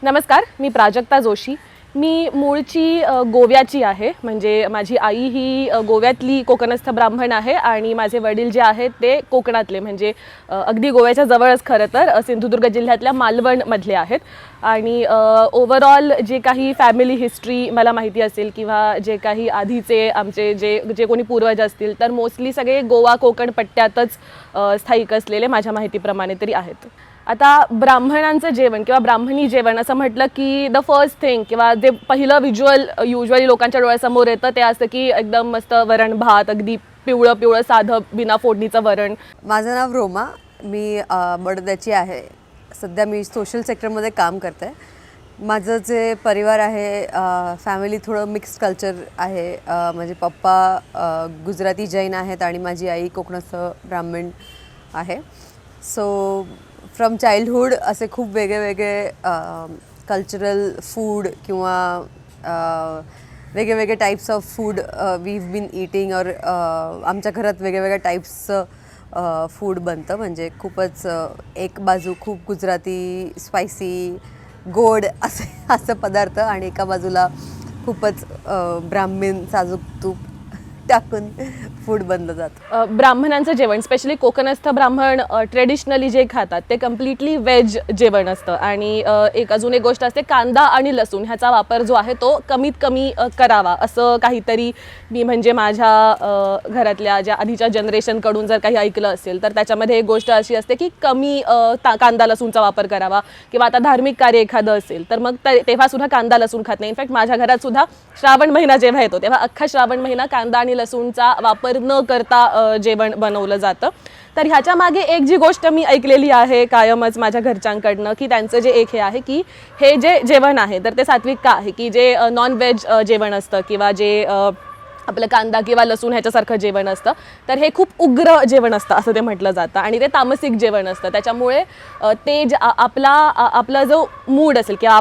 नमस्कार, मी प्राजक्ता जोशी. मी मूळची गोव्याची आहे. म्हणजे माझी आई ही गोव्यातली कोकणस्थ ब्राह्मण आहे आणि माझे वडील जे आहेत ते कोकणातले, म्हणजे अगदी गोव्याच्या जवळच खरं तर सिंधुदुर्ग जिल्ह्यातल्या मालवणमधले आहेत. आणि ओव्हरऑल जे काही फॅमिली हिस्ट्री मला माहिती असेल किंवा जे काही आधीचे आमचे जे जे कोणी पूर्वज असतील तर मोस्टली सगळे गोवा कोकण पट्ट्यातच स्थायिक असलेले माझ्या माहितीप्रमाणे तरी आहेत. आता ब्राह्मणांचं जेवण किंवा ब्राह्मणी जेवण असं म्हटलं की द फर्स्ट थिंग किंवा जे पहिलं व्हिज्युअल युजली लोकांच्या डोळ्यासमोर येतं ते असतं की एकदम मस्त वरण भात, अगदी पिवळं पिवळं साधं बिना फोडणीचं वरण. माझं नाव रोमा, मी बडोद्याची आहे. सध्या मी सोशल सेक्टरमध्ये काम करते. माझं जे परिवार आहे, फॅमिली थोडं मिक्स्ड कल्चर आहे. माझे पप्पा गुजराती जैन आहेत आणि माझी आई कोकणस्थ ब्राह्मण आहे. सो फ्रॉम चाइल्डहूड असे खूप वेगळे कल्चरल फूड किंवा वेगळे types of food we have been eating. और आमच्या घरात वेगवेगळ्या टाईप्सचं फूड बनतं. म्हणजे खूपच एक बाजू खूप गुजराती स्पायसी गोड असं पदार्थ आणि एका बाजूला खूपच ब्राह्मण साजूक तूप टाकून फूड बनलं जातं. ब्राह्मणांचं जेवण स्पेशली कोकणस्थ ब्राह्मण ट्रेडिशनली जे खातात ते कम्प्लिटली व्हेज जेवण असतं. आणि अजून एक गोष्ट असते, कांदा आणि लसूण ह्याचा वापर जो आहे तो कमीत कमी करावा असं काहीतरी मी म्हणजे माझ्या घरातल्या ज्या आधीच्या जनरेशनकडून जर काही ऐकलं असेल तर त्याच्यामध्ये एक गोष्ट अशी असते की कमी कांदा लसूणचा वापर करावा. किंवा आता धार्मिक कार्य एखादं असेल तर मग तेव्हा सुद्धा कांदा लसूण खात नाही. इनफॅक्ट माझ्या घरात सुद्धा श्रावण महिना जेव्हा येतो तेव्हा अख्खा श्रावण महिना कांदा आणि लसूणचा वापर न करता जेवण बनवलं जातं. तर ह्याच्या मागे एक जी गोष्ट मी ऐकलेली आहे कायमच माझ्या घरच्यांकडनं की त्यांचं जे एक हे आहे की हे जे जेवण आहे तर ते सात्विक का आहे, की जे नॉन व्हेज जेवण असतं किंवा जे आपलं कांदा किंवा लसूण ह्याच्यासारखं जेवण असतं तर हे खूप उग्र जेवण असतं असं ते म्हटलं जातं आणि ते तामसिक जेवण असतं. त्याच्यामुळे ते आपला जो मूड असेल किंवा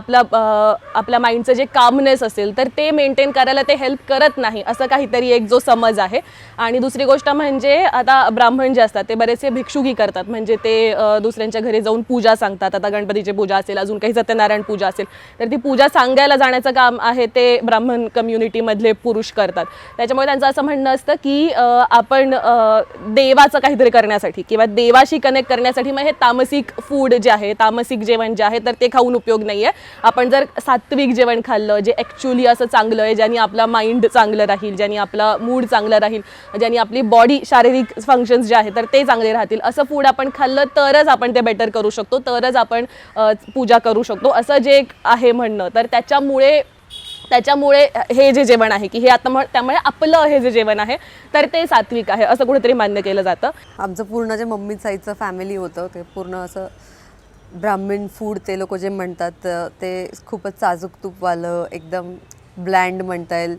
आपल्या माइंडचं जे कामनेस असेल तर ते मेंटेन करायला ते हेल्प करत नाही असं काहीतरी एक जो समज आहे. आणि दुसरी गोष्ट म्हणजे आता ब्राह्मण जे असतात ते बरेचसे भिक्षुकी करतात. म्हणजे ते दुसऱ्यांच्या घरी जाऊन पूजा सांगतात. आता गणपतीची पूजा असेल, अजून काही सत्यनारायण पूजा असेल तर ती पूजा सांगायला जाण्याचं काम आहे ते ब्राह्मण कम्युनिटीमधले पुरुष करतात. त्याच्यामुळे त्यांचं असं म्हणणं असतं की आपण देवाचं काहीतरी करण्यासाठी किंवा देवाशी कनेक्ट करण्यासाठी मग हे तामसिक फूड जे आहे, तामसिक जेवण जे आहे तर ते खाऊन उपयोग नाही आहे. आपण जर सात्विक जेवण खाल्लं जे ॲक्च्युली असं चांगलं आहे, ज्याने आपला माइंड चांगलं राहील, ज्याने आपला मूड चांगलं राहील, ज्याने आपली बॉडी शारीरिक फंक्शन्स जे आहेत तर ते चांगले राहतील, असं फूड आपण खाल्लं तरच आपण ते बेटर करू शकतो, तरच आपण पूजा करू शकतो असं जे एक आहे म्हणणं. तर त्याच्यामुळे हे जे जेवण आहे की हे आता त्यामुळे आपलं हे जे जेवण आहे तर ते सात्विक आहे असं कुठेतरी मान्य केलं जातं. आमचं पूर्ण जे मम्मी साईडचं फॅमिली होतं ते पूर्ण असं ब्राह्मण फूड, ते लोक जे म्हणतात ते खूपच साजूक तूपवालं एकदम ब्लँड म्हणता येईल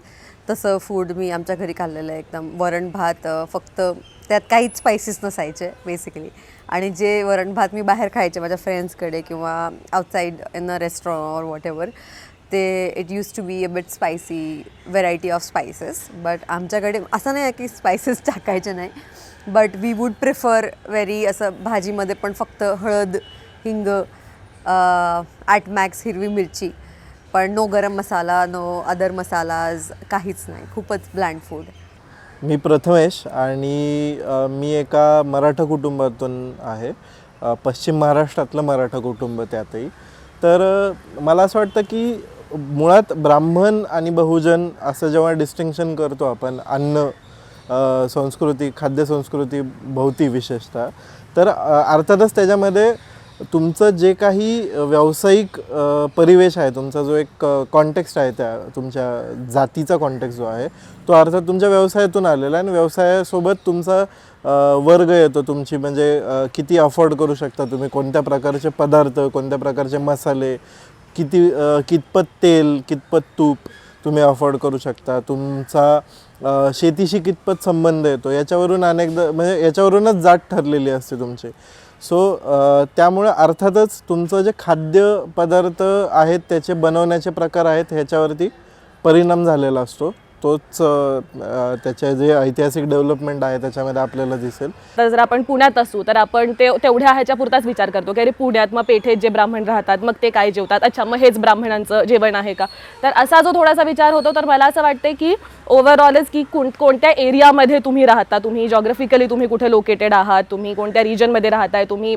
तसं फूड मी आमच्या घरी खाल्लेलं आहे. एकदम वरण भात, फक्त त्यात काहीच स्पायसेस नसायचे बेसिकली. आणि जे वरण भात मी बाहेर खायचे माझ्या फ्रेंड्सकडे किंवा आउटसाईड इन अ रेस्टॉरंट और वॉट एव्हर, ते it use to be a bit spicy, variety of spices. But आमच्याकडे असं नाही आहे की स्पायसेस टाकायचे नाही, but we would prefer very असं भाजीमध्ये पण फक्त हळद, हिंग, ॲट मॅक्स हिरवी मिरची, पण नो गरम मसाला, नो अदर मसालाज, काहीच नाही. खूपच ब्लँड फूड. मी प्रथमेश आणि मी एका मराठा कुटुंबातून आहे. पश्चिम महाराष्ट्रातलं मराठा कुटुंब त्यातही. तर मला असं वाटतं की मुळात ब्राह्मण आणि बहुजन असं जेव्हा डिस्टिंक्शन करतो आपण अन्न संस्कृती, खाद्यसंस्कृती भोवती विशेषतः, तर अर्थातच त्याच्यामध्ये तुमचं जे काही व्यावसायिक परिवेश आहे, तुमचा जो एक कॉन्टेक्स्ट आहे, त्या तुमच्या जातीचा कॉन्टेक्स्ट जो आहे तो अर्थात तुमच्या व्यवसायातून आलेला आहे. आणि व्यवसायासोबत तुमचा वर्ग येतो, तुमची म्हणजे किती अफोर्ड करू शकता तुम्ही, कोणत्या प्रकारचे पदार्थ, कोणत्या प्रकारचे मसाले, कितपत तेल, कितपत तूप तुम्ही अफोर्ड करू शकता, तुमचा शेतीशी कितपत संबंध येतो, याच्यावरून अनेकदा म्हणजे याच्यावरूनच जात ठरलेली असते तुमची. सो त्यामुळे अर्थातच तुमचं जे खाद्यपदार्थ आहेत त्याचे बनवण्याचे प्रकार आहेत ह्याच्यावरती परिणाम झालेला असतो तोच त्याचे जे ऐतिहासिक डेव्हलपमेंट आहे त्याच्यामध्ये आपल्याला दिसेल. तर जर आपण पुण्यात असू तर आपण तेवढ्या ह्याच्या पुरताच विचार करतो की अरे पुण्यात मग पेठेत जे ब्राह्मण राहतात मग ते काय जेवतात, अच्छा मग हेच ब्राह्मणांचं जेवण आहे का. तर असा जो थोडासा विचार होतो, तर मला असं वाटते की ओव्हरऑलच की कोणत्या एरियामध्ये तुम्ही राहता, तुम्ही जॉग्राफिकली तुम्ही कुठे लोकेटेड आहात, तुम्ही कोणत्या रिजनमध्ये राहताय, तुम्ही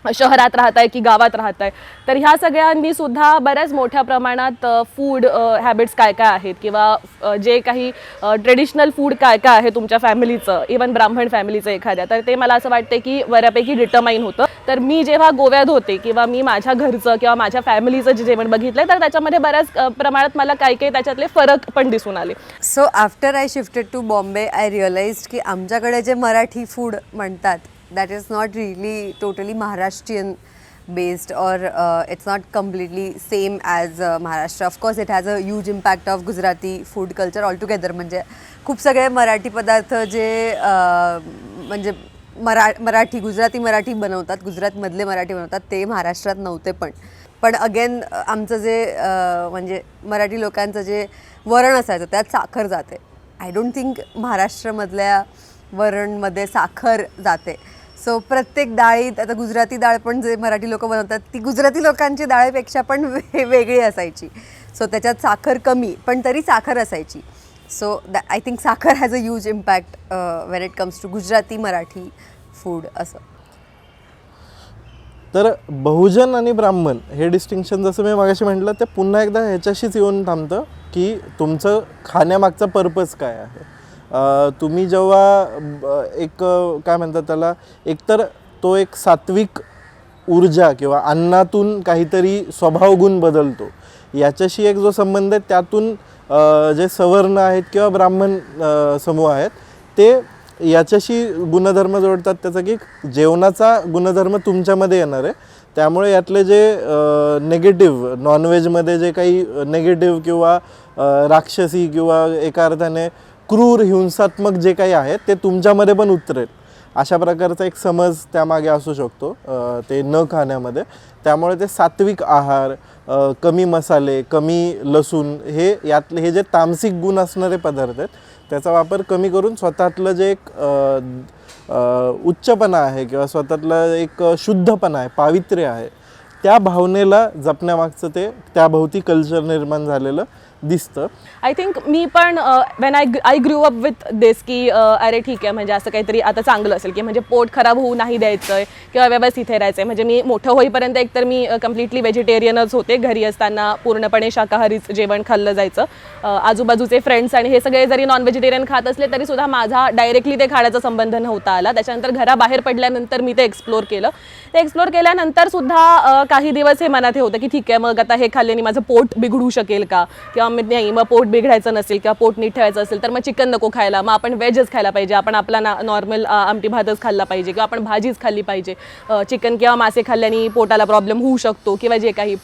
शहरात राहताय की गावात राहताय, तर ह्या सगळ्यांनी सुद्धा बऱ्याच मोठ्या प्रमाणात फूड हॅबिट्स काय काय आहेत किंवा जे काही ट्रेडिशनल फूड काय काय आहे तुमच्या फॅमिलीचं, इवन ब्राह्मण फॅमिलीचं एखाद्या, तर ते मला असं वाटते की बऱ्यापैकी डिटरमाइन होतं. तर मी जेव्हा गोव्यात होते किंवा मी माझ्या घरचं किंवा माझ्या फॅमिलीचं जे जेवण बघितलं तर त्याच्यामध्ये बऱ्याच प्रमाणात मला काही काही त्याच्यातले फरक पण दिसून आले. So after I shifted to Bombay I realised की आमच्याकडे जे मराठी फूड म्हणतात that is not really totally Maharashtrian based or it's not completely same as Maharashtra. Of course it has a huge impact of Gujarati food culture altogether. म्हणजे खूप सगळे मराठी पदार्थ जे म्हणजे मराठी गुजराती मराठी बनवतात, गुजरातमधले मराठी बनवतात, ते महाराष्ट्रात नव्हते. पण अगेन आमचं जे म्हणजे मराठी लोकांचं जे वरण असायचं त्यात साखर जाते. आय डोंट थिंक महाराष्ट्रामधल्या वरणमध्ये साखर जाते. सो प्रत्येक डाळीत, आता गुजराती डाळ पण जे मराठी लोक बनवतात ती गुजराती लोकांची डाळीपेक्षा पण वेगळी असायची. सो त्याच्यात साखर कमी पण तरी साखर असायची. सो आय थिंक साखर has a huge impact when it comes to Gujarati Marathi food. असं तर बहुजन आणि ब्राह्मण हे डिस्टिंक्शन जसं मी मागाशी म्हटलं ते पुन्हा एकदा ह्याच्याशीच येऊन थांबतं की तुमचं खाण्यामागचा पर्पज काय आहे. तुम्ही जेव्हा एक काय म्हणतात त्याला, एकतर तो एक सात्विक ऊर्जा किंवा अन्नातून काहीतरी स्वभावगुण बदलतो याच्याशी एक जो संबंध आहे, त्यातून जे सवर्ण आहेत किंवा ब्राह्मण समूह आहेत ते याच्याशी गुणधर्म जोडतात. त्याचा की जेवणाचा गुणधर्म तुमच्यामध्ये येणार आहे, त्यामुळे यातले जे नेगेटिव्ह नॉनव्हेजमध्ये जे काही नेगेटिव्ह किंवा राक्षसी किंवा एका अर्थाने क्रूर हिंसात्मक जे काही आहे ते तुमच्यामध्ये पण उतरेल, अशा प्रकारचा एक समज त्यामागे असू शकतो ते न खाण्यामध्ये. त्यामुळे ते सात्विक आहार, कमी मसाले, कमी लसूण, हे यातले हे जे तामसिक गुण असणारे पदार्थ आहेत त्याचा वापर कमी करून स्वतःतलं जे एक उच्चपणा आहे किंवा स्वतःतलं एक शुद्धपणा आहे, पावित्र्य आहे, त्या भावनेला जपण्यामागचं ते त्याभोवती कल्चर निर्माण झालेलं दिसतं. आय थिंक मी पण when I grew up with this की अरे ठीक आहे, म्हणजे असं काहीतरी आता चांगलं असेल की म्हणजे पोट खराब होऊ नाही द्यायचं आहे किंवा व्यवस्थित इथे राहायचं आहे. म्हणजे मी मोठं होईपर्यंत एकतर मी कम्प्लिटली व्हेजिटेरियनच होते. घरी असताना पूर्णपणे शाकाहारीच जेवण खाल्लं जायचं. आजूबाजूचे फ्रेंड्स आणि हे सगळे जरी नॉन व्हेजिटेरियन खात असले तरी सुद्धा माझा डायरेक्टली ते खाण्याचा संबंध नव्हता आला. त्याच्यानंतर घराबाहेर पडल्यानंतर मी ते एक्सप्लोर केलं. ते एक्सप्लोर केल्यानंतर सुद्धा काही दिवस हे मनात हे होतं की ठीक आहे, मग आता हे खाल्ल्याने माझं पोट बिघडू शकेल का, किंवा नाही मग पोट बिघडायचं नसेल किंवा पोट नीट ठेवायचं असेल तर मग चिकन नको खायला, मग आपण व्हेजच खायला पाहिजे, आपण आपला नॉर्मल आमटी भातच खाल्ला पाहिजे किंवा आपण भाजीच खाल्ली पाहिजे. चिकन किंवा मासे खाल्ल्याने पोटाला प्रॉब्लेम होऊ शकतो किंवा जे काही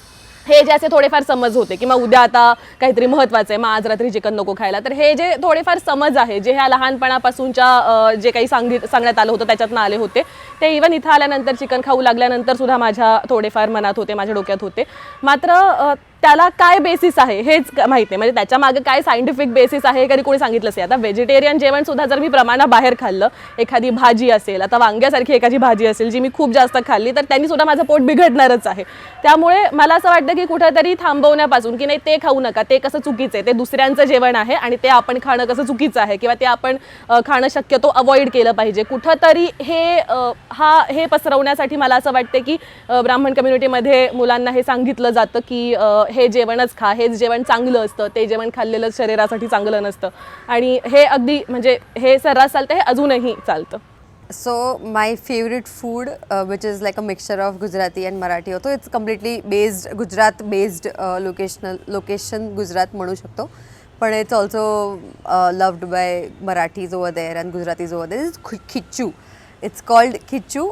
हे जे असे थोडेफार समज होते की मग उद्या आता काहीतरी महत्त्वाचं आहे, मग आज रात्री चिकन नको खायला. तर हे जे थोडेफार समज आहे, जे ह्या लहानपणापासूनच्या जे काही सांगण्यात आलं होतं त्याच्यातनं आले होते, ते इवन इथं आल्यानंतर चिकन खाऊ लागल्यानंतर सुद्धा माझ्या थोडेफार मनात होते, माझ्या डोक्यात होते. मात्र त्याला काय बेसिस आहे हेच माहीत नाही. म्हणजे त्याच्या मागे काय सायंटिफिक बेसिस आहे हे कधी कोणी सांगितलंच नाही. आता व्हेजिटेरियन जेवण सुद्धा जर मी प्रमाणाबाहेर खाल्लं, एखादी भाजी असेल, आता वांग्यासारखी एखादी भाजी असेल जी मी खूप जास्त खाल्ली, तर त्यांनी सुद्धा माझं पोट बिघडणारच आहे. त्यामुळे मला असं वाटतं की कुठेतरी थांबवण्यापासून की नाही ते खाऊ नका, ते कसं चुकीचं आहे, ते दुसऱ्यांचं जेवण आहे आणि ते आपण खाणं कसं चुकीचं आहे किंवा ते आपण खाणं शक्यतो अवॉइड केलं पाहिजे. कुठंतरी हे पसरवण्यासाठी मला असं वाटतं की ब्राह्मण कम्युनिटीमध्ये मुलांना हे सांगितलं जातं की हे जेवणच खा, हेच जेवण चांगलं असतं, ते जेवण खाल्लेलं शरीरासाठी चांगलं नसतं. आणि हे अगदी म्हणजे हे सर्रास चालतं, हे अजूनही चालतं. So my favorite food, which is like a mixture of Gujarati and Marathi, होतो. It's completely based Gujarat based location Gujarat म्हणू शकतो. पण it's also loved by Marathis over there and Gujaratis over there. It's khichu. It's called khichu.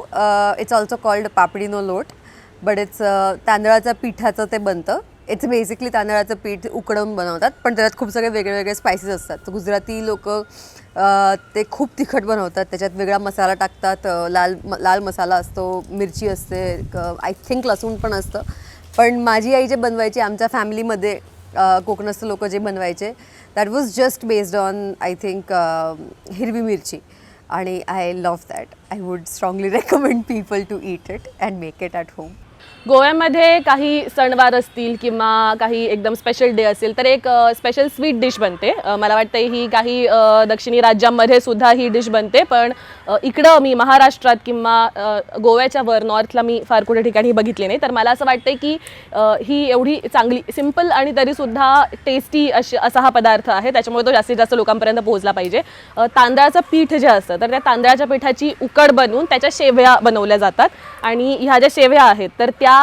It's also called papdi no lot, but it's तांदळाच्या पिठाचं ते बनतं. It's basically तांदळाचं पीठ उकडवून बनवतात, पण त्याच्यात खूप सगळे वेगळे वेगळे स्पायसेस असतात. तर गुजराती लोक ते खूप तिखट बनवतात, त्याच्यात वेगळा मसाला टाकतात, लाल मसाला असतो, मिरची असते, आय थिंक लसूण पण असतं. पण माझी आई जे बनवायची आमच्या फॅमिलीमध्ये कोकणस्थ लोक जे बनवायचे that was just based on I think हिरवी मिरची आणि I love that. I would strongly recommend people to eat it and make it at home. गोव्यामध्ये काही सणवार असतील किंवा काही एकदम स्पेशल डे असेल तर एक स्पेशल स्वीट डिश बनते. मला वाटतं ही काही दक्षिणी राज्यांमध्ये सुद्धा ही डिश बनते, पण इकडं मी महाराष्ट्रात किंवा गोव्याच्या वर नॉर्थला मी फार कुठे ठिकाणी बघितले नाही. तर मला असं वाटतं की ही एवढी चांगली सिम्पल आणि तरीसुद्धा टेस्टी असा हा पदार्थ आहे, त्याच्यामुळे तो जास्तीत जास्त लोकांपर्यंत पोहोचला पाहिजे. तांदळाचं पीठ जे असतं तर त्या तांदळाच्या पिठाची उकड बनवून त्याच्या शेवया बनवल्या जातात आणि ह्या ज्या शेवया आहेत तर त्या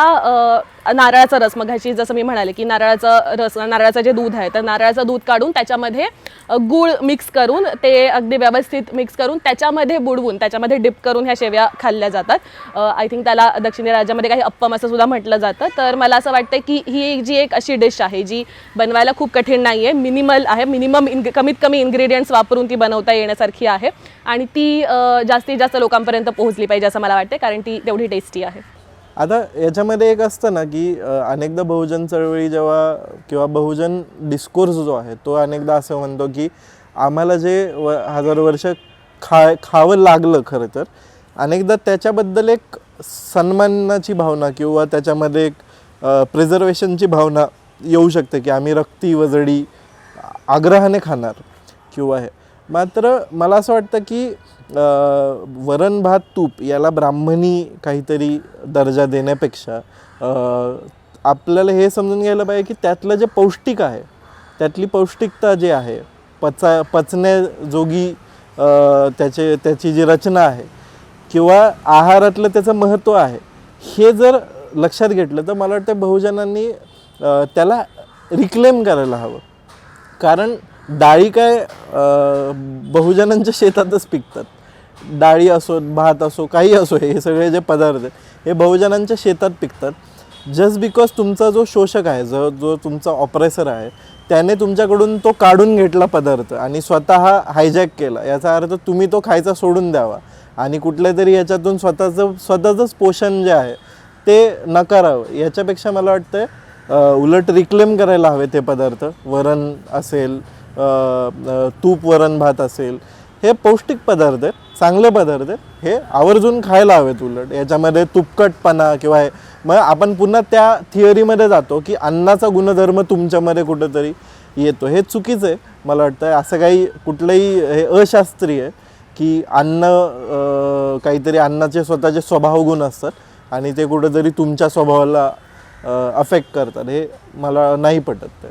नारळाचा रस, मघाशी जसं मी म्हणाले की नारळाचं जे दूध आहे तर नारळाचं दूध काढून त्याच्यामध्ये गूळ मिक्स करून ते अगदी व्यवस्थित मिक्स करून त्याच्यामध्ये बुडवून त्याच्यामध्ये डिप करून ह्या शेवया खाल्ल्या जातात. आय थिंक त्याला दक्षिणी राज्यामध्ये काही अप्पम असं सुद्धा म्हटलं जातं. तर मला असं वाटतं की ही जी एक अशी डिश आहे जी बनवायला खूप कठीण नाही आहे, मिनिमल आहे, कमीत कमी इन्ग्रेडियंट्स वापरून ती बनवता येण्यासारखी आहे आणि ती जास्तीत जास्त लोकांपर्यंत पोहोचली पाहिजे असं मला वाटते, कारण ती तेवढी टेस्टी आहे. आता याच्यामध्ये एक असतं ना की अनेकदा बहुजन चळवळी जेव्हा किंवा बहुजन डिस्कोर्स जो आहे तो अनेकदा असं म्हणतो की आम्हाला जे हजारो वर्ष खावं लागलं, खरं तर अनेकदा त्याच्याबद्दल एक सन्मानाची भावना किंवा त्याच्यामध्ये एक प्रिझर्वेशनची भावना येऊ शकते की आम्ही रक्ती वजडी आग्रहाने खाणार किंवा हे. मात्र मला असं वाटतं की वरण भात तूप याला ब्राह्मणी काहीतरी दर्जा देण्यापेक्षा आपल्याला हे समजून घ्यायला पाहिजे की त्यातलं जे पौष्टिक आहे, त्यातली पौष्टिकता जी आहे, पचण्याजोगी त्याची जी रचना आहे किंवा आहारातलं त्याचं महत्त्व आहे, हे जर लक्षात घेतलं तर मला वाटतं बहुजनांनी त्याला रिक्लेम करायला हवं. कारण डाळी काय बहुजनांच्या शेतातच पिकतात. डाळी असो, भात असो, काही असो, हे सगळे जे पदार्थ आहेत हे बहुजनांच्या शेतात पिकतात. जस्ट बिकॉज तुमचा जो शोषक आहे, जो तुमचा ऑपरेसर आहे, त्याने तुमच्याकडून तो काढून घेतला पदार्थ आणि स्वतः हायजॅक केला, याचा अर्थ तुम्ही तो खायचा सोडून द्यावा आणि कुठल्या तरी याच्यातून स्वतःचंच पोषण जे आहे ते नकारावं. याच्यापेक्षा मला वाटतं उलट रिक्लेम करायला हवे ते पदार्थ. वरण असेल, तूप वरण भात असेल, हे पौष्टिक पदार्थ आहेत, चांगले पदार्थ आहेत, हे आवर्जून खायला हवेत. उलट याच्यामध्ये तुपकटपणा किंवा हे मग आपण पुन्हा त्या थिअरीमध्ये जातो की अन्नाचा गुणधर्म तुमच्यामध्ये कुठंतरी येतो. हे चुकीचं आहे मला वाटतं. असं काही कुठलंही हे अशास्त्रीय आहे की काहीतरी अन्नाचे स्वतःचे स्वभावगुण असतात आणि ते कुठंतरी तुमच्या स्वभावाला अफेक्ट करतात. हे मला नाही पटत.